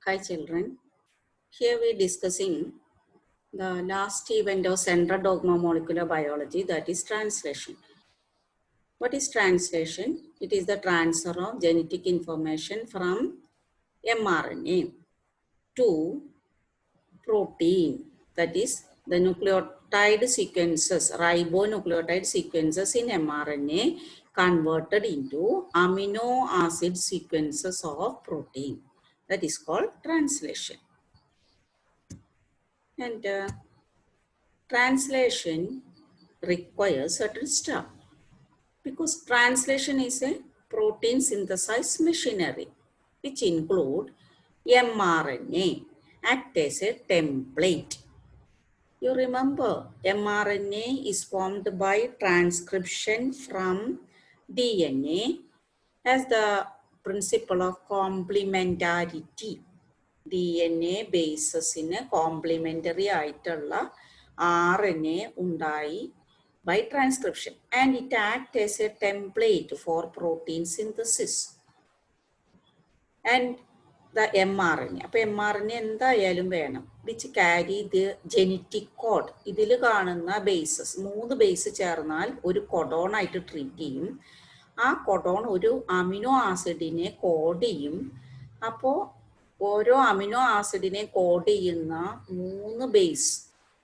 Hi children, here we are discussing the last event of central dogma molecular biology, that is translation. What is translation? It is the transfer of genetic information from mRNA to protein, that is the nucleotide sequences, ribonucleotide sequences in mRNA converted into amino acid sequences of protein. That is called translation. And translation requires certain stuff because translation is a protein synthesis machinery which include mRNA act as a template. You remember mRNA is formed by transcription from DNA as the principle of complementarity. DNA ബേസസിന് complementary ആയിട്ടുള്ള RNA ഉണ്ടായി by transcription and it acts as a template for protein synthesis and the mRNA. അപ്പോൾ mRNA എന്തായാലും വേണം which carry the genetic code. ഇതിൽ കാണുന്ന bases 3 base ചേർന്നാൽ ഒരു കൊഡോൺ ആയിട്ട് ട്രീറ്റ് ചെയ്യും. ആ കൊഡോൺ ഒരു അമിനോ ആസിഡിനെ കോഡ് ചെയ്യും. അപ്പോൾ ഓരോ അമിനോ ആസിഡിനെ കോഡ് ചെയ്യുന്ന 3 ബേസ്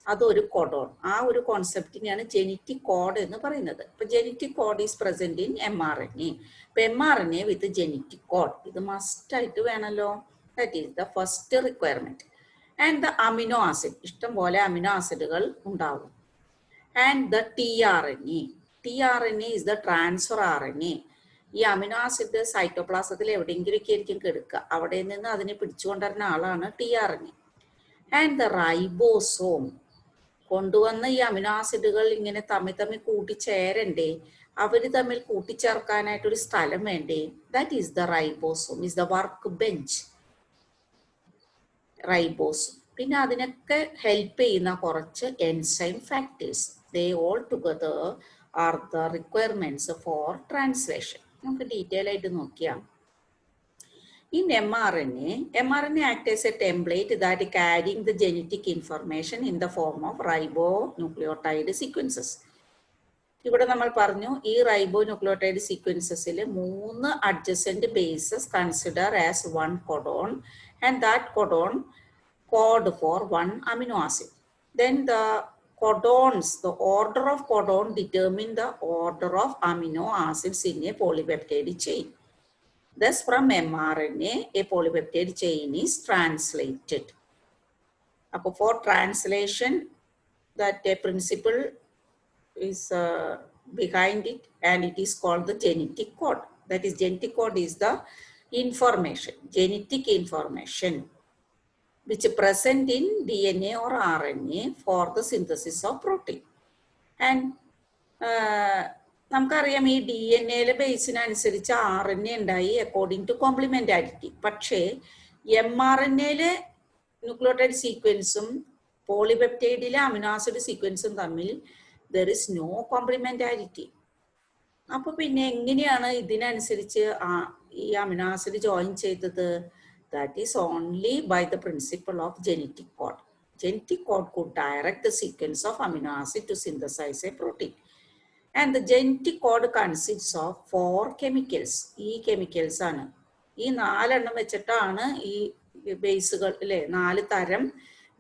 അതൊരു കൊഡോൺ. ആ ഒരു കോൺസെപ്റ്റിനെയാണ് ജെനറ്റിക് കോഡ് എന്ന് പറയുന്നത്. ഇപ്പൊ genetic code is present in mRNA. ഇപ്പൊ mRNA വിത്ത് ജെനറ്റിക് കോഡ് ഇത് മസ്റ്റ് ആയിട്ട് വേണമല്ലോ. That is the first requirement. And the amino acid, ഇഷ്ടം പോലെ അമിനോ ആസിഡുകൾ ഉണ്ടാവും. And the tRNA. tRNA is the transfer RNA. ഈ അമിനോ ആസിഡ് സൈറ്റോപ്ലാസത്തിൽ എവിടെയെങ്കിലുമൊക്കെ ആയിരിക്കും കിടക്കുക, അവിടെ നിന്ന് അതിനെ പിടിച്ചുകൊണ്ടിരുന്ന ആളാണ് tRNA. ആൻഡ് ദ റൈബോസോം, കൊണ്ടുവന്ന ഈ അമിനോ ആസിഡുകൾ ഇങ്ങനെ തമ്മിൽ കൂട്ടിച്ചേരണ്ടേ, അവർ തമ്മിൽ കൂട്ടിച്ചേർക്കാനായിട്ടൊരു സ്ഥലം വേണ്ടേ. That is the ribosome, is the work bench ribosome. പിന്നെ അതിനൊക്കെ ഹെൽപ്പ് ചെയ്യുന്ന കുറച്ച് enzyme factors, they all together are the requirements four translation. നമുക്ക് ഡീറ്റെയിൽ ആയിട്ട് നോക്കിയാൽ in mRNA acts as a template that carrying the genetic information in the form of ribonucleotide sequences. ഇവിടെ നമ്മൾ പറഞ്ഞു ഈ റൈബോന്യൂക്ലിയോടൈഡ് സീക്വൻസസിൽ 3 adjacent bases consider as one codon and that codon code for one amino acid. Then the codons, the order of codon determine the order of amino acids in a polypeptide chain. Thus, from mRNA, a polypeptide chain is translated. For translation, that a principle is behind it, and it is called the genetic code. That is, genetic code is the information, genetic information, which is present in DNA or RNA for the synthesis of protein. And നമുക്കറിയാം ഈ DNA ബേസിനനുസരിച്ച് RNA ഉണ്ടായി according to കോംപ്ലിമെന്റാരിറ്റി. പക്ഷേ mRNA nucleotide സീക്വൻസും പോളിപെപ്റ്റൈഡിലെ amino acid സീക്വൻസും തമ്മിൽ there is no കോംപ്ലിമെന്റാരിറ്റി. അപ്പൊ പിന്നെ എങ്ങനെയാണ് ഇതിനനുസരിച്ച് ഈ അമിനോ ആസിഡ് ജോയിൻ ചെയ്തത്? That is only by the principle of genetic code. Genetic code could direct the sequence of amino acid to synthesize a protein. And the genetic code consists of 4 chemicals. ഈ chemicals ആണ്. ഈ 4 എണ്ണം വെച്ചിട്ടാണ് ഈ ബേസുകൾ അല്ലെ, 4 തരം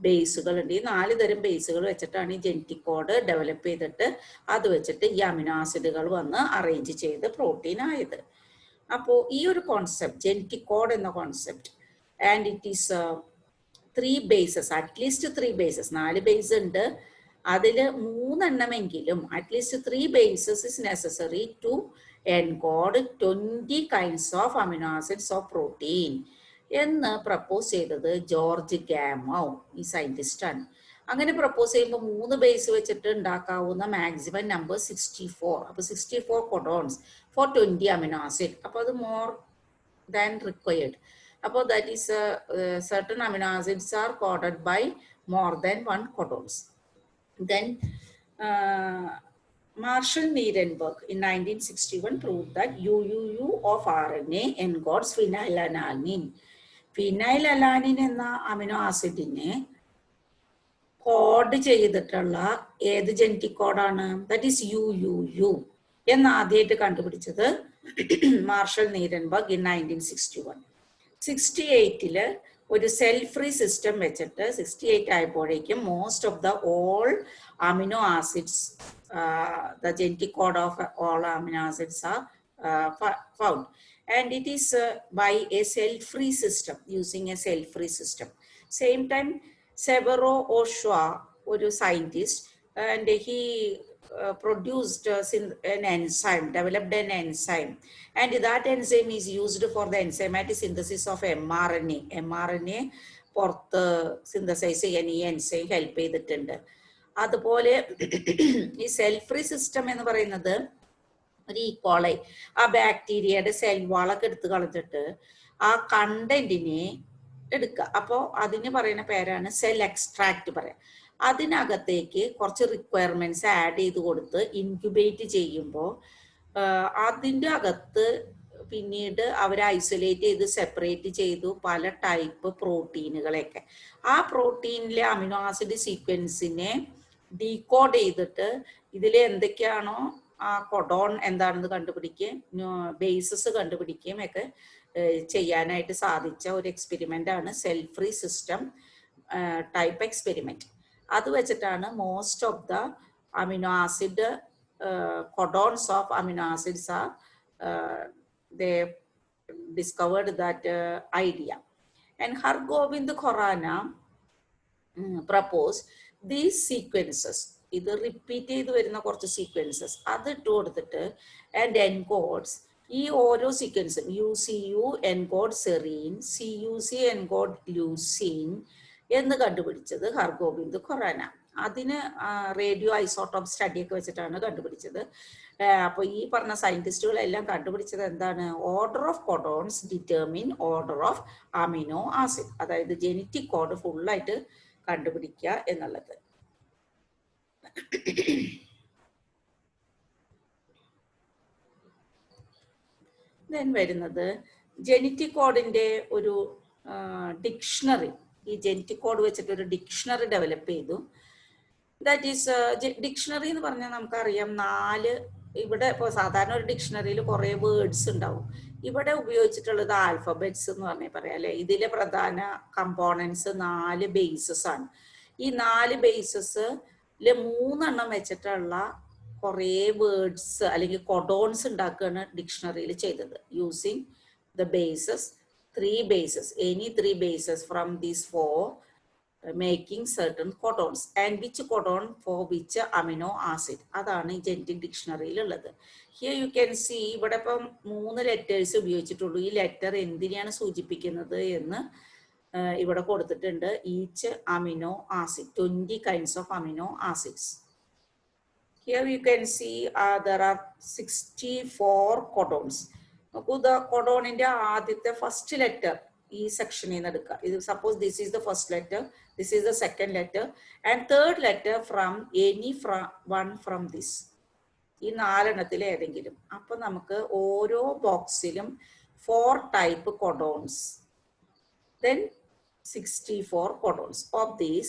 ബേസുകൾ ഉണ്ട്. ഈ 4 തരം ബേസുകൾ വെച്ചിട്ടാണ് ഈ ജെനറ്റിക് കോഡ് ഡെവലപ്പ് ചെയ്തിട്ട് അത് വെച്ചിട്ട് ഈ അമിനോ ആസിഡുകൾ വന്ന് അറേഞ്ച് ചെയ്ത് പ്രോട്ടീൻ ആയത്. അപ്പോൾ ഈ ഒരു കോൺസെപ്റ്റ് ജെനറ്റിക് കോഡ് എന്ന concept, and it is 3 bases, at least 3 bases, 4 base ഉണ്ട്. അതിൽ 3 എണ്ണമെങ്കിലും at least 3 bases is necessary to encode 20 kinds of amino acids of protein എന്ന് പ്രപ്പോസ് ചെയ്തത് ജോർജ് ഗാമോ, ഈ സയന്റിസ്റ്റ് ആണ്. അങ്ങനെ പ്രപ്പോസ് ചെയ്യുമ്പോൾ 3 ബേസ് വെച്ചിട്ട് ഉണ്ടാക്കാവുന്ന മാക്സിമം നമ്പർ 64. അപ്പോൾ 64 codons for 20 amino acid. അപ്പോൾ അത് മോർ ദാൻ റിക്വയർഡ്. അപ്പോൾ that is certain amino acids are coded by more than 1 codons. Then Marshall Nierenberg in 1961 proved that UUU of RNA encodes phenylalanine. Phenyl alanine എന്ന amino ആസിഡിനെ code ചെയ്തിട്ടുള്ള ഏത് genetic കോഡാണ്? That is UUU എന്ന് ആദ്യമായിട്ട് കണ്ടുപിടിച്ചത് marshal Nirenberg in 1961. 68 ഒരു cell free system വെച്ചിട്ട് 68 ആയപ്പോഴേക്കും most of the all amino acids, the genetic code of all amino acids are found, and it is by a cell free system, using a cell free system. Same time Severo Ochoa, a scientist, and he produced an enzyme, developed an enzyme, and that enzyme is used for the enzymatic synthesis of mRNA. mRNA പുറത്ത് synthesise ചെയ്യാൻ ഈ enzyme help ചെയ്തിട്ടുണ്ട്. അതുപോലെ ഈ cell free system എന്ന് പറയുന്നത് ഒരു E. coli, ആ ബാക്ടീരിയയുടെ സെൽ വാളൊക്കെ എടുത്ത് കളഞ്ഞിട്ട് ആ കണ്ടന്റിനെ എടുക്കുക. അപ്പോൾ അതിന് പറയുന്ന പേരാണ് സെൽ എക്സ്ട്രാക്ട് പറയാം. അതിനകത്തേക്ക് കുറച്ച് റിക്വയർമെന്റ്സ് ആഡ് ചെയ്ത് കൊടുത്ത് ഇൻക്യുബേറ്റ് ചെയ്യുമ്പോൾ അതിൻ്റെ അകത്ത് പിന്നീട് അവർ ഐസൊലേറ്റ് ചെയ്ത് സെപ്പറേറ്റ് ചെയ്തു പല ടൈപ്പ് പ്രോട്ടീനുകളെയൊക്കെ. ആ പ്രോട്ടീനിലെ അമിനോ ആസിഡ് സീക്വൻസിനെ ഡീകോഡ് ചെയ്തിട്ട് ഇതിൽ എന്തൊക്കെയാണോ ആ കൊഡോൺ എന്താണെന്ന് കണ്ടുപിടിക്കുകയും ബേസസ് കണ്ടുപിടിക്കുകയും ഒക്കെ ചെയ്യാനായിട്ട് സാധിച്ച ഒരു എക്സ്പെരിമെന്റ് ആണ് cell free system type experiment. അത് വെച്ചിട്ടാണ് most of the amino acid codons of amino acids are they discovered that idea, and Hargobind Khorana proposed these sequences. ഇത് റിപ്പീറ്റ് ചെയ്ത് വരുന്ന കുറച്ച് സീക്വൻസസ് അത് ഇട്ട് കൊടുത്തിട്ട് ആൻഡ് എൻകോഡ്സ് ഈ ഓരോ സീക്വൻസും UCU encode serine, CUC encode leucine എന്ന് കണ്ടുപിടിച്ചത് ഹർഗോബിന്ദ് ഖൊറാന. അതിന് റേഡിയോ ഐസോട്ടോപ്പ് സ്റ്റഡിയൊക്കെ വെച്ചിട്ടാണ് കണ്ടുപിടിച്ചത്. അപ്പോൾ ഈ പറഞ്ഞ സയന്റിസ്റ്റുകളെല്ലാം കണ്ടുപിടിച്ചത് എന്താണ്? Order of codons determine order of amino acid, അതായത് ജെനറ്റിക് കോഡ് ഫുള്ളായിട്ട് കണ്ടുപിടിക്കുക എന്നുള്ളത്. ദെൻ വരുന്നത് ജെനറ്റിക് കോഡിന്റെ ഒരു ഡിക്ഷണറി. ഈ ജെനറ്റിക് കോഡ് വെച്ചിട്ട് ഒരു ഡിക്ഷണറി ഡെവലപ്പ് ചെയ്തു. ദാറ്റ് ഈസ് ഡിക്ഷണറി എന്ന് പറഞ്ഞാൽ നമുക്കറിയാം 4, ഇവിടെ ഇപ്പോൾ സാധാരണ ഒരു ഡിക്ഷണറിയിൽ കുറേ വേർഡ്സ് ഉണ്ടാവും. ഇവിടെ ഉപയോഗിച്ചിട്ടുള്ളത് ആൽഫബറ്റ്സ് എന്ന് പറഞ്ഞാൽ പറയാം അല്ലെ. ഇതിലെ പ്രധാന കമ്പോണൻസ് 4 ബേസസ് ആണ്. ഈ 4 ബേസസിൽ 3 എണ്ണം വെച്ചിട്ടുള്ള കുറേ വേർഡ്സ് അല്ലെങ്കിൽ കൊഡോൺസ് ഉണ്ടാക്കുകയാണ് ഡിക്ഷണറിയിൽ ചെയ്തത്. Using the bases 3 bases, any 3 bases from these 4, making certain codons, and which codon for which amino acid. അതാണ് ഈ ജെനറ്റിക് ഡിക്ഷണറിയിൽ ഉള്ളത്. ഹിയർ യു ക്യാൻ സീ ഇവിടെ ഇപ്പം 3 ലെറ്റേഴ്സ് ഉപയോഗിച്ചിട്ടുള്ളൂ. ഈ ലെറ്റർ എന്തിനെയാണ് സൂചിപ്പിക്കുന്നത് എന്ന് ഇവിടെ കൊടുത്തിട്ടുണ്ട്. Each amino acid 20 kinds of amino acids. Here you can see there are 64 codons. നോക്കൂ, ദ കൊഡോണിന്റെ ആദ്യത്തെ ഫസ്റ്റ് ലെറ്റർ ഈ സെക്ഷനിൽ നിന്ന് എടുക്കുക. ഇത് suppose this is the first letter, this is the second letter and third letter from any one from this. ഈ 4 എണ്ണത്തിൽ ഏതെങ്കിലും. അപ്പൊ നമുക്ക് ഓരോ ബോക്സിലും 4 type കൊഡോൺസ്, then 64 codons. Of these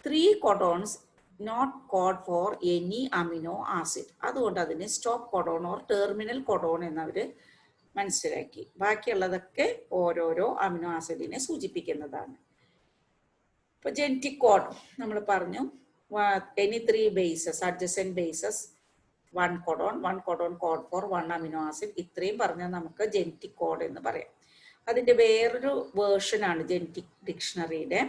3 codons not code for any amino acid. അതുകൊണ്ട് അതിന് stop codon or terminal codon എന്നവര് മനസ്സിലാക്കി. ബാക്കിയുള്ളതൊക്കെ ഓരോരോ അമിനോ ആസിഡിനെ സൂചിപ്പിക്കുന്നതാണ്. ഇപ്പൊ ജെനറ്റിക് കോഡ് നമ്മൾ പറഞ്ഞു, any 3 bases, adjacent bases, 1 codon code for 1 amino acid. ഇത്രയും പറഞ്ഞാൽ നമുക്ക് ജെനറ്റിക് കോഡ് എന്ന് പറയാം. അതിന്റെ വേറൊരു വേർഷനാണ് ജെനറ്റിക് ഡിക്ഷണറിയുടെ.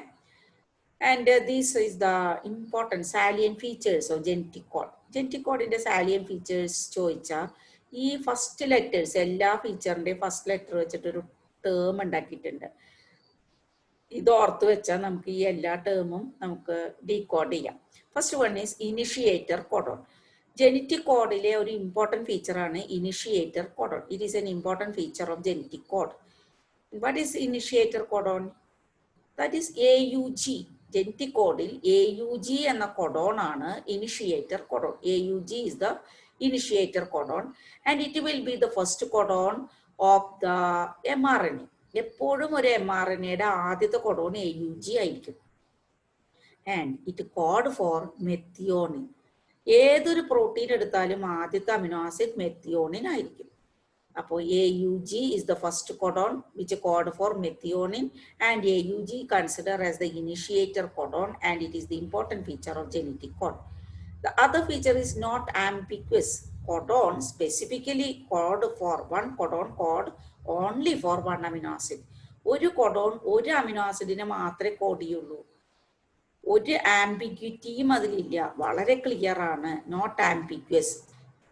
And this is the important salient features of genetic code. Genetic കോഡിന്റെ സാലിയൻ ഫീച്ചേഴ്സ് ചോദിച്ചാൽ ഈ ഫസ്റ്റ് ലെറ്റേഴ്സ്, എല്ലാ ഫീച്ചറിന്റെയും ഫസ്റ്റ് ലെറ്റർ വെച്ചിട്ടൊരു ടേം ഉണ്ടാക്കിയിട്ടുണ്ട്. ഇത് ഓർത്ത് വെച്ചാൽ നമുക്ക് ഈ എല്ലാ ടേമും നമുക്ക് ഡീകോഡ് ചെയ്യാം. First one is initiator codon. Genetic കോഡിലെ ഒരു ഇമ്പോർട്ടൻറ്റ് ഫീച്ചറാണ് initiator codon. It is an important feature of genetic code. What is initiator codon? That is AUG. Genetic കോഡിൽ AUG എന്ന codon ആണ് initiator codon. AUG is the initiator codon and it will be the first codon of the mRNA. എപ്പോഴും ഒരു mRNA-യുടെ ആദ്യത്തെ codon AUG ആയിരിക്കും. And it code for methionine. ഏതൊരു protein എടുത്താലും ആദ്യത്തെ അമിനോ ആസിഡ് മെത്തിയോണിൻ ആയിരിക്കും. അപ്പോൾ AUG is the first codon which code for methionine, and AUG considered as the initiator codon, and it is the important feature of genetic code. The other feature is not ambiguous. Codon specifically code for one codon code only for one amino acid. ഒരു codon ഒരു amino ആസിഡിനെ മാത്രമേ code ചെയ്യുള്ളൂ. ഒരു ആംബിഗ്വിറ്റിയും അതിലില്ല, വളരെ clear ആണ്, not ambiguous.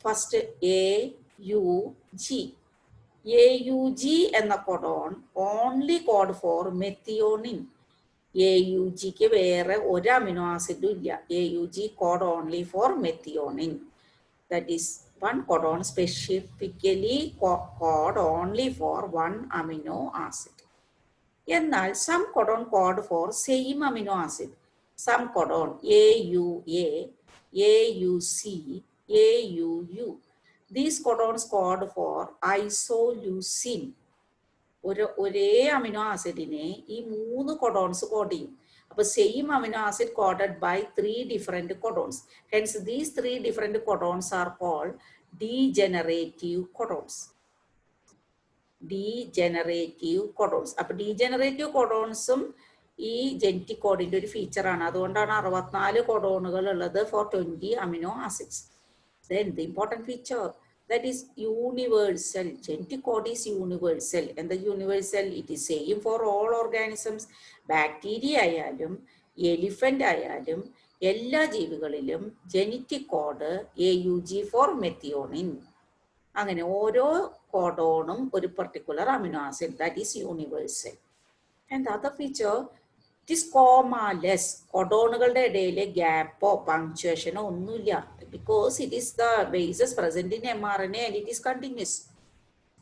First AUG. AUG എന്ന codon only code for methionine. AUGക്ക് വേറെ ഒരു അമിനോ ആസിഡും ഇല്ല. AUG code only for methionine. That is one codon specifically code only for one amino acid. എന്നാൽ some codon code for same amino acid. Some codon AUA, AUC, AUU. These codons code for isoleucine. ഒരേ amino ആസിഡിനെ ഈ 3 codons code ചെയ്യും. അപ്പോൾ same amino acid coded by 3 different codons. Hence these 3 different codons are called degenerative codons. Degenerative codons. അപ്പോൾ degenerative കൊഡോൺസും ഈ genetic കോഡിന്റെ ഒരു ഫീച്ചറാണ്. അതുകൊണ്ടാണ് 64 കൊഡോണുകൾ ഉള്ളത് for 20 amino acids. Then the important feature, that is universal. Genetic code is universal. And the universal, it is same for all organisms. Bacteria ആയാലും elephant ആയാലും എല്ലാ ജീവികളിലും genetic code AUG for methionine. അങ്ങനെ ഓരോ കോഡോണും ഒരു particular amino acid, that is universal. And the other feature, it is comma-less. കൊഡോണുകളുടെ ഇടയിലെ ഗ്യാപ്പോ പങ്ക്ച്വേഷനോ ഒന്നുമില്ല. Because it is the bases present in mRNA and it is continuous.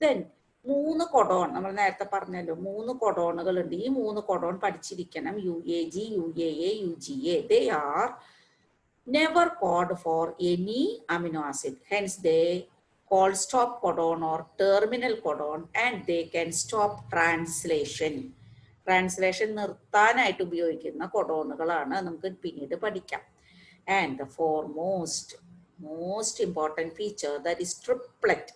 Then 3 codon, നമ്മൾ നേരത്തെ പറഞ്ഞല്ലോ 3 കൊഡോണുകൾ ഉണ്ട്. ഈ 3 കൊഡോൺ പഠിച്ചിരിക്കണം. UAG, UAA, UGA. They are never code for any amino acid. Hence they called stop codon or terminal codon, and they can stop translation. Translation നിർത്താനായിട്ട് ഉപയോഗിക്കുന്ന കൊഡോണുകളാണ്. നമുക്ക് പിന്നീട് പഠിക്കാം. And the most important feature, that is triplet.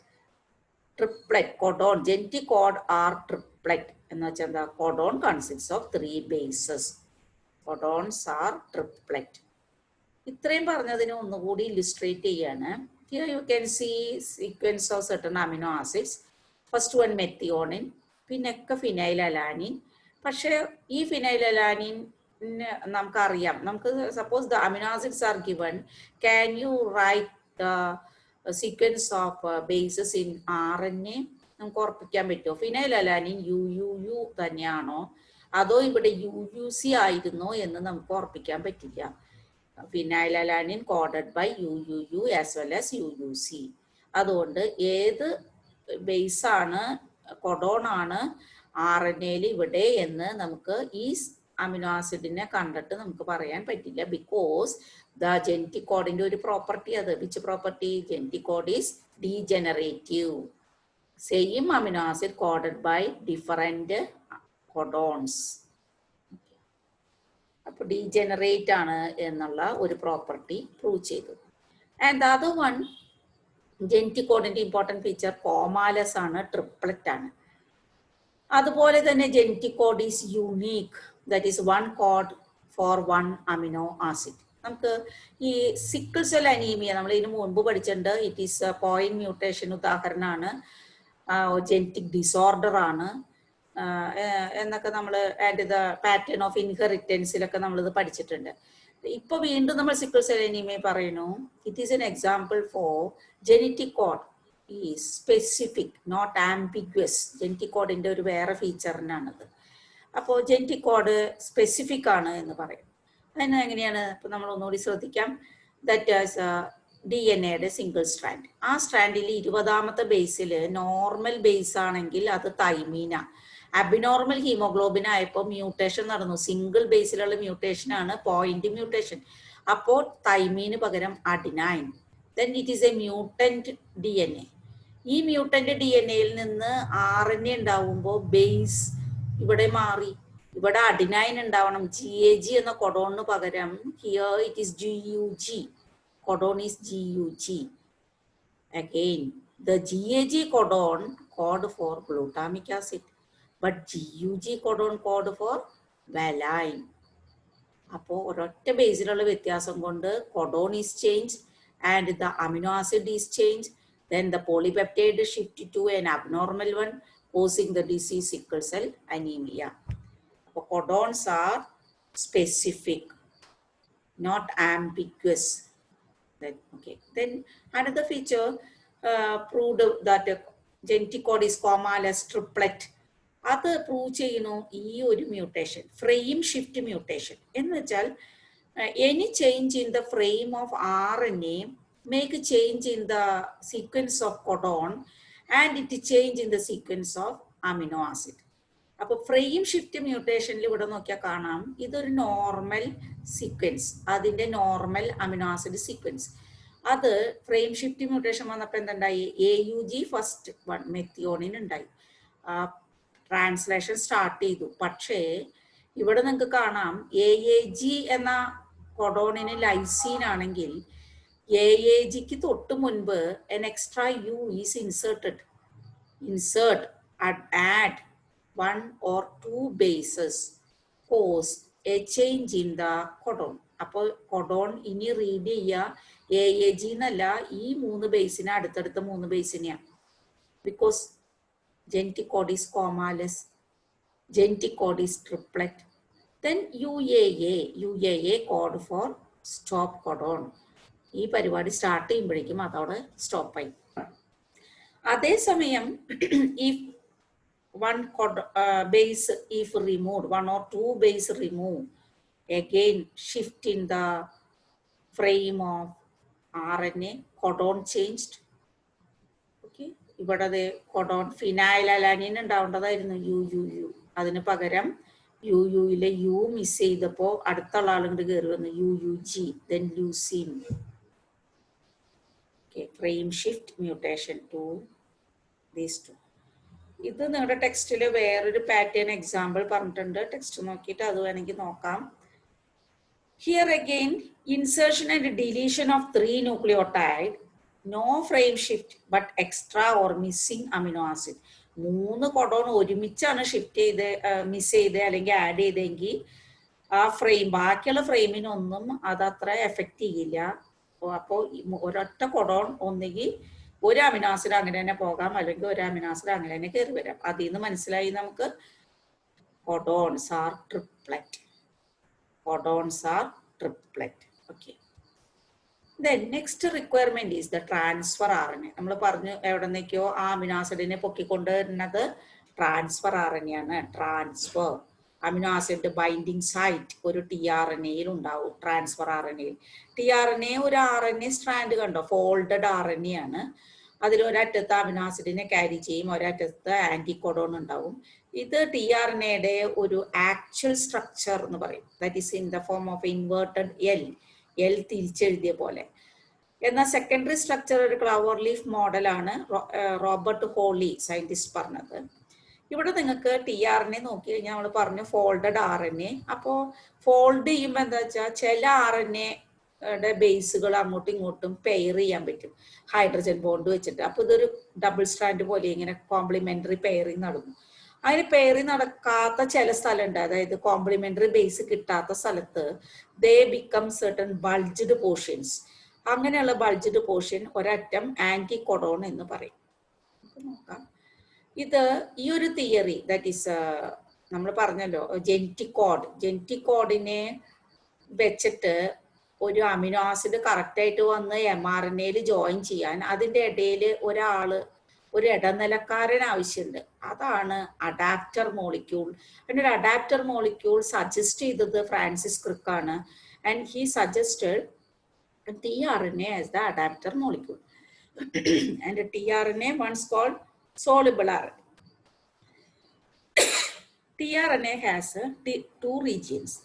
Triplet codon, genetic code are triplet എന്ന് വെച്ചാൽ എന്താ? Codon consist of 3 bases. Codons are triplet. ഇത്രയും പറഞ്ഞതിന് ഒന്നുകൂടി ഇല്ലുസ്ട്രേറ്റ് ചെയ്യാണ്. Here you can see sequence of certain amino acids. First one methionine, പിന്നൊക്കെ phenyl alanine. പക്ഷെ ഈ ഫിനൈൽ അലാനിൻ നമുക്കറിയാം. നമുക്ക് suppose the amino acids are given, can you write the sequence of bases in RNA? നമുക്ക് ഉറപ്പിക്കാൻ പറ്റുമോ phenyl alanine UUU തന്നെയാണോ അതോ ഇവിടെ UUC ആയിരുന്നോ എന്ന് നമുക്ക് ഉറപ്പിക്കാൻ പറ്റില്ല. Phenylalanine coded by UUU as well as UUC. അതുകൊണ്ട് ഏത് ബേസാണ് കൊഡോണാണ് RNA-യിൽ ഇവിടെ എന്ന് നമുക്ക് ഈ അമിനോ ആസിഡിനെ കണ്ടിട്ട് നമുക്ക് പറയാൻ പറ്റില്ല. ബിക്കോസ് ദ ജെനറ്റിക് കോഡിന്റെ ഒരു പ്രോപ്പർട്ടി അത്. Which property? Genetic code is degenerative. Same amino acid coded by different codons. അപ്പൊ ഡീജനറേറ്റ് ആണ് എന്നുള്ള ഒരു പ്രോപ്പർട്ടി പ്രൂവ് ചെയ്തു. And the other one, genetic കോഡിന്റെ ഇമ്പോർട്ടൻറ്റ് ഫീച്ചർ കോമാലസ് ആണ്, ട്രിപ്ലറ്റ് ആണ്. അതുപോലെ തന്നെ genetic code is unique, that is 1 code for 1 amino acid. നമുക്ക് ഈ സിക്കിൾ സെൽ അനീമിയ നമ്മൾ ഇതിന് മുൻപ് പഠിച്ചിട്ടുണ്ട്. ഇറ്റ് ഈസ് പോയിന്റ് മ്യൂട്ടേഷൻ ഉദാഹരണമാണ്, ജെനറ്റിക് ഡിസോർഡർ ആണ് എന്നൊക്കെ നമ്മൾ ആൻഡ് ദ പാറ്റേൺ ഓഫ് ഇൻഹെറിറ്റൻസിലൊക്കെ നമ്മളിത് പഠിച്ചിട്ടുണ്ട്. ഇപ്പൊ വീണ്ടും നമ്മൾ സിക്കിൾ സെൽ അനീമിയ പറയുന്നു. It is an example for genetic code is specific, not ambiguous. Genetic കോഡിന്റെ ഒരു വേറെ ഫീച്ചറിനാണത്. അപ്പോൾ ജെനറ്റിക് കോഡ് സ്പെസിഫിക് ആണ് എന്ന് പറയും. അതിന് എങ്ങനെയാണ്? ഇപ്പൊ നമ്മൾ ഒന്നുകൂടി ശ്രദ്ധിക്കാം. ദാറ്റ് ഈസ് DNA-യുടെ സിംഗിൾ സ്ട്രാൻഡ്. ആ സ്ട്രാൻഡിൽ 20ാമത്തെ ബേസിൽ നോർമൽ ബേസ് ആണെങ്കിൽ അത് തൈമീന. അബിനോർമൽ ഹീമോഗ്ലോബിൻ ആയപ്പോൾ മ്യൂട്ടേഷൻ നടന്നു. സിംഗിൾ ബേസിലുള്ള മ്യൂട്ടേഷൻ ആണ് പോയിന്റ് മ്യൂട്ടേഷൻ. അപ്പോൾ തൈമീന് പകരം adenine. Then it is a mutant DNA. ഈ മ്യൂട്ടന്റ് DNA-യിൽ നിന്ന് RNA ഉണ്ടാവുമ്പോൾ ബേസ് ഇവിടെ മാറി. ഇവിടെ അഡിനൈൻ ഉണ്ടാവണം. GAG എന്ന കൊഡോണിന് പകരം here it is GUG. Codon is GUG. Again, the GAG codon code for glutamic acid, but GUG codon code for valine. അപ്പോൾ ഒരൊറ്റ ബേസിലുള്ള വ്യത്യാസം കൊണ്ട് codon is changed and the amino acid is changed. Then the polypeptide shift to an abnormal one, causing the disease sickle cell anemia. അപ്പോൾ codons are specific, not ambiguous. Then another feature proved that genetic code is comma-less triplet. അത് prove ചെയ്യുന്നു ഈ ഒരു mutation, frame shift mutation എന്ന് വെച്ചാൽ any change in the frame of RNA make change in the sequence of codon and it change in the sequence of amino acid. അപ്പൊ frame shift മ്യൂട്ടേഷനിൽ ഇവിടെ നോക്കിയാൽ കാണാം ഇതൊരു നോർമൽ സീക്വൻസ്, അതിന്റെ normal amino acid sequence. അത് frame shift mutation വന്നപ്പോൾ എന്തുണ്ടായി? AUG first one methionine ഉണ്ടായി, ട്രാൻസ്ലേഷൻ സ്റ്റാർട്ട് ചെയ്തു. പക്ഷേ ഇവിടെ നിങ്ങൾക്ക് കാണാം AAG എന്ന കൊഡോണിന് ലൈസീൻ ആണെങ്കിൽ AAGക്ക് തൊട്ട് മുൻപ് an extra U is inserted. Insert, add 1 or 2 bases cause a change in the codon. അപ്പോൾ കൊഡോൺ ഇനി റീഡ് ചെയ്യുക AAG എന്നല്ല, ഈ 3 ബേസിനെ അടുത്തടുത്ത 3 ബേസിനെയാണ്. Because genetic code is comma-less, genetic code is triplet. Then UAA code for stop codon. ഈ പരിപാടി സ്റ്റാർട്ട് ചെയ്യുമ്പോഴേക്കും അതവിടെ സ്റ്റോപ്പായി. അതേസമയം if one base if removed, 1 or 2 base removed, again shift in the frame of RNA, codon changed. Okay, ഇവിടെ codon phenyl alanine ഉണ്ടാവേണ്ടതായിരുന്നു UUU, അതിന് പകരം UUയിലെ U miss ചെയ്തപ്പോൾ അടുത്തുള്ള ആളുകൾ കയറി വന്നു UUG, then leucine. Okay, frame shift mutation to these two. ഇത് നിങ്ങളുടെ ടെക്സ്റ്റിൽ വേറൊരു പാറ്റേൺ എക്സാമ്പിൾ പറഞ്ഞിട്ടുണ്ട്, ടെക്സ്റ്റ് നോക്കിയിട്ട് അത് വേണമെങ്കിൽ നോക്കാം. Here again, insertion and deletion of 3 nucleotide, no frame shift but extra or missing amino acid. 3 codon ഒരുമിച്ചാണ് ഷിഫ്റ്റ് ചെയ്ത് മിസ് ചെയ്ത് അല്ലെങ്കിൽ ആഡ് ചെയ്തെങ്കിൽ ആ ഫ്രെയിം ബാക്കിയുള്ള ഫ്രെയിമിനൊന്നും അതത്ര എഫക്റ്റ് ചെയ്യില്ല. അപ്പോൾ ഒരൊറ്റ കൊഡോൺ ഒന്നുകിൽ ഒരു അമിനോ ആസിഡ് അങ്ങനെ തന്നെ പോകാം, അല്ലെങ്കിൽ ഒരു അമിനോ ആസിഡ് അങ്ങനെ തന്നെ കയറി വരാം. അതിൽ നിന്ന് മനസ്സിലായി നമുക്ക് codons are triplet. Codons are triplet. Okay. Then next requirement is the transfer RNA. നമ്മൾ പറഞ്ഞു എവിടെ നിന്നൊക്കെയോ ആ അമിനോ ആസിഡിനെ പൊക്കിക്കൊണ്ടുവരുന്നത് ട്രാൻസ്ഫർ RNA ആണ്. Transfer amino acid binding site ഒരു tRNA-യിൽ ഉണ്ടാവും. ട്രാൻസ്ഫർ RNA-യിൽ tRNA ഒരു RNA സ്ട്രാൻഡ് കണ്ടോ, ഫോൾഡഡ് RNA ആണ്. അതിൽ ഒരറ്റത്ത് അമിനോ ആസിഡിനെ ക്യാരി ചെയ്യും, ഒരറ്റത്ത് ആന്റികോഡോൺ ഉണ്ടാവും. ഇത് tRNA-യുടെ ഒരു ആക്ച്വൽ സ്ട്രക്ചർ എന്ന് പറയും. That is in the form of inverted L തിരിച്ചെഴുതിയ പോലെ. എന്നാൽ സെക്കൻഡറി സ്ട്രക്ചർ ഒരു ക്ലവർ ലീഫ് മോഡലാണ് റോബർട്ട് ഹോളി സയന്റിസ്റ്റ് പറഞ്ഞത്. ഇവിടെ നിങ്ങൾക്ക് tRNA നോക്കി കഴിഞ്ഞാൽ നമ്മൾ പറഞ്ഞു ഫോൾഡഡ് RNA. അപ്പോൾ ഫോൾഡ് ചെയ്യുമ്പോൾ എന്താ വെച്ചാൽ ചില RNA ബേസുകൾ അങ്ങോട്ടും ഇങ്ങോട്ടും പെയർ ചെയ്യാൻ പറ്റും ഹൈഡ്രജൻ ബോണ്ട് വെച്ചിട്ട്. അപ്പോൾ ഇതൊരു ഡബിൾ സ്ട്രാൻഡ് പോലെ ഇങ്ങനെ കോംപ്ലിമെന്ററി പെയറിങ് നടന്നു. അതിന് പെയറിങ് നടക്കാത്ത ചില സ്ഥലമുണ്ട്, അതായത് കോംപ്ലിമെന്ററി ബേസ് കിട്ടാത്ത സ്ഥലത്ത് ദേ ബിക്കം സർട്ടൺ ബൾജ്ഡ് പോർഷൻസ്. അങ്ങനെയുള്ള ബൾജ്ഡ് പോർഷൻ ഒരറ്റം ആന്റികോഡോൺ എന്ന് പറയും. നോക്കാം, ഇത് ഈ ഒരു തിയറി ദാറ്റ് ഈസ് നമ്മൾ പറഞ്ഞല്ലോ ജെനറ്റിക് കോഡിനെ വെച്ചിട്ട് ഒരു അമിനോ ആസിഡ് കറക്റ്റായിട്ട് വന്ന് mRNA-യിൽ ജോയിൻ ചെയ്യാൻ അതിൻ്റെ ഇടയിൽ ഒരു ഇടനിലക്കാരൻ ആവശ്യമുണ്ട്. അതാണ് അഡാപ്റ്റർ മോളിക്യൂൾ. പിന്നെ ഒരു അഡാപ്റ്റർ മോളിക്യൂൾ സജസ്റ്റ് ചെയ്തത് ഫ്രാൻസിസ് ക്രിക്ക് ആണ്. And he suggested tRNA as the adapter molecule. And tRNA once called soluble RNA. tRNA has 2 regions,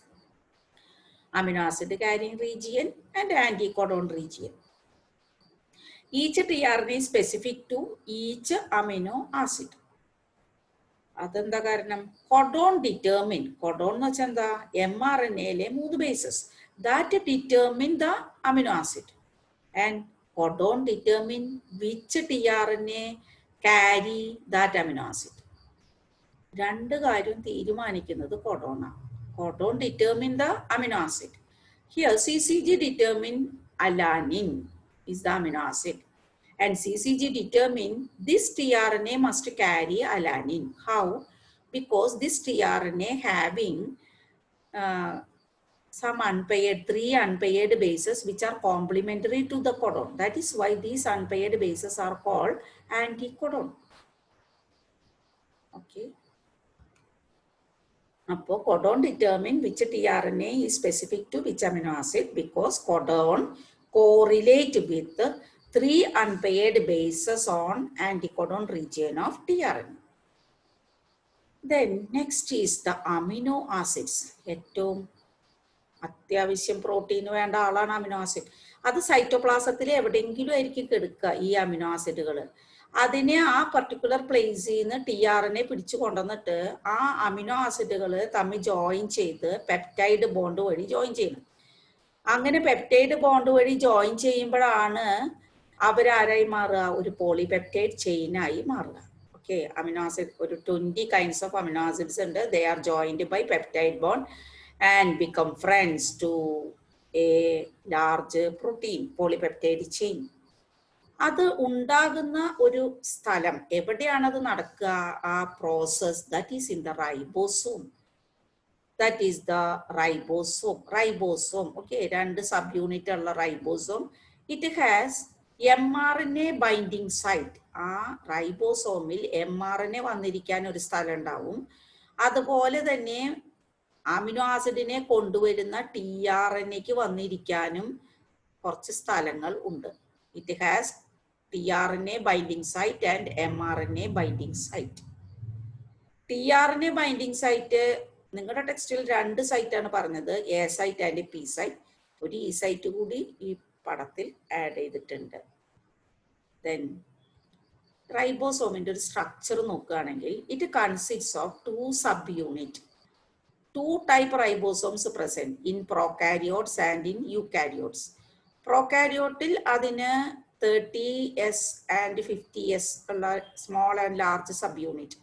amino acid carrying region and anticodon region. Each tRNA is specific to each amino acid. അതെന്താ കാരണം? Codon determine, codon എന്ന് വെച്ചാൽ എന്താ? mRNA-യിലെ 3 bases that determine the amino acid, and codon determine which tRNA carry that amino acid. രണ്ട് കാര്യം തീരുമാനിക്കുന്നത് കൊഡോണാണ്. Codon determine the amino acid. Here CCG determine alanine is the amino acid, and CCG determine this tRNA must carry alanine. How? Because this tRNA having some unpaired, 3 unpaired bases which are complementary to the codon. That is why these unpaired bases are called anticodon. Okay. Now, codon determine which tRNA is specific to which amino acid, because codon correlate with 3 unpaired bases on anticodon region of tRNA. Then next is the amino acids. ഏറ്റവും അത്യാവശ്യം protein വേണ്ട ആളാണ് amino acid. അത് സൈറ്റോപ്ലാസത്തിൽ എവിടെയെങ്കിലും ആയിരിക്കും കിടക്കുക ഈ amino ആസിഡുകൾ. അതിനെ ആ പർട്ടിക്കുലർ പ്ലേസിൽ നിന്ന് tRNA പിടിച്ചു കൊണ്ടുവന്നിട്ട് ആ അമിനോ ആസിഡുകൾ തമ്മിൽ ജോയിൻ ചെയ്ത് പെപ്റ്റൈഡ് ബോണ്ട് വഴി ജോയിൻ ചെയ്യണം. അങ്ങനെ പെപ്റ്റൈഡ് ബോണ്ട് വഴി ജോയിൻ ചെയ്യുമ്പോഴാണ് അവരാരായി മാറുക? ഒരു പോളിപെപ്റ്റൈഡ് ചെയിനായി മാറുക. ഓക്കെ, അമിനോ ആസിഡ് ഒരു 20 kinds of amino acids ഉണ്ട്. They are joined by peptide bond and become friends to a large protein, polypeptide chain. അത് ഉണ്ടാകുന്ന ഒരു സ്ഥലം എവിടെയാണ് അത് നടക്കുക? ആ process that is in the ribosome. That is the ribosome. Ribosome, okay, 2 sub unit ഉള്ള ribosome. It has mRNA binding site. ആ റൈബോസോമിൽ mRNA വന്നിരിക്കാൻ ഒരു സ്ഥലം ഉണ്ടാവും. അതുപോലെ തന്നെ അമിനോ ആസിഡിനെ കൊണ്ടുവരുന്ന tRNA-ക്ക് വന്നിരിക്കാനും കുറച്ച് സ്ഥലങ്ങൾ ഉണ്ട്. It has tRNA binding site and mRNA binding site. tRNA binding site നിങ്ങളുടെ ടെക്സ്റ്റിൽ 2 സൈറ്റാണ് പറഞ്ഞത്, A site and P site. ഒരു ഇ സൈറ്റ് കൂടി ഈ പടത്തിൽ ആഡ് ചെയ്തിട്ടുണ്ട്. ദെൻ റൈബോസോമിന്റെ ഒരു സ്ട്രക്ചർ നോക്കുകയാണെങ്കിൽ it consist of 2 sub unit. 2 type ribosomes present in prokaryotes and in eukaryotes. Prokaryotil adine 30S and 50S small and large subunit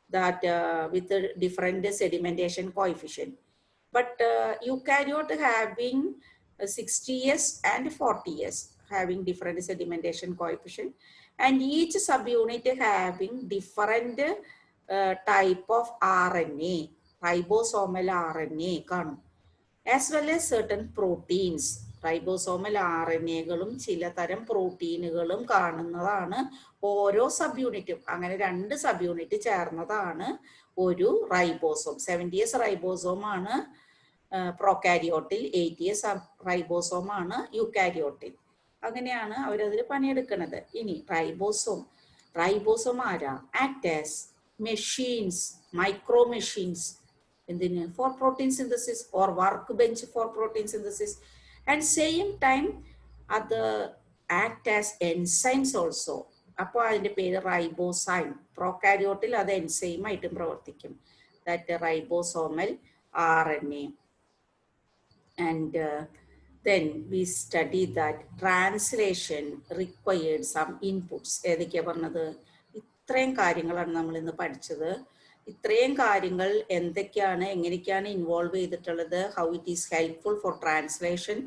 that with a different sedimentation coefficient. But eukaryote having 60S and 40S having different sedimentation coefficient, and each subunit having different type of RNA, ribosomal RNA കാണും, as well as certain proteins. Ribosomal RNA-കളും ചില തരം പ്രോട്ടീനുകളും കാണുന്നതാണ് ഓരോ sub യൂണിറ്റും. അങ്ങനെ 2 sub unit ചേർന്നതാണ് ഒരു റൈബോസോം. 70S റൈബോസോം ആണ് പ്രോകാരിയോട്ടിൽ, 80S റൈബോസോം ആണ് യൂകാരിയോട്ടിൽ. അങ്ങനെയാണ് അവരതിൽ പണിയെടുക്കുന്നത്. ഇനി റൈബോസോം ആരാ? Act as machines, micro machines. എന്തിന്? For protein synthesis or work bench for protein synthesis. And same time അത് ആക്ട് ആസ് എൻസൈംസ് ഓൾസോ. അപ്പോൾ അതിൻ്റെ പേര് റൈബോസൈം. പ്രോകാരിയോട്ടിൽ അത് എൻസൈം ആയിട്ടും പ്രവർത്തിക്കും. That ribosomal RNA. And then we study that translation required some inputs. ഏതൊക്കെയാ പറഞ്ഞത്? ഇത്രയും കാര്യങ്ങളാണ് നമ്മൾ ഇന്ന് പഠിച്ചത്. ഇത്രയും കാര്യങ്ങൾ എന്തൊക്കെയാണ്, എങ്ങനെയൊക്കെയാണ് ഇൻവോൾവ് ചെയ്തിട്ടുള്ളത്, how it is helpful for translation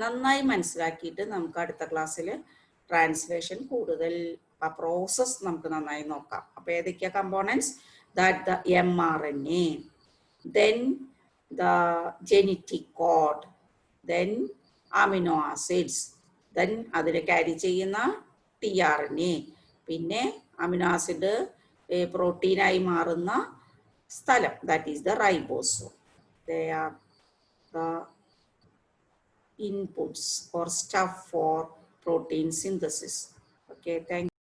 നന്നായി മനസ്സിലാക്കിയിട്ട് നമുക്ക് അടുത്ത ക്ലാസ്സിൽ ട്രാൻസ്ലേഷൻ കൂടുതൽ ആ പ്രോസസ് നമുക്ക് നന്നായി നോക്കാം. അപ്പോൾ ഏതൊക്കെയാ components? That the mRNA, then the genetic code, then amino acids, then അതിനെ ക്യാരി ചെയ്യുന്ന tRNA, പിന്നെ അമിനോ ആസിഡ് പ്രോട്ടീനായി മാറുന്ന സ്ഥലം, that is the ribosome. They are the inputs or stuff for protein synthesis. Okay, thank you.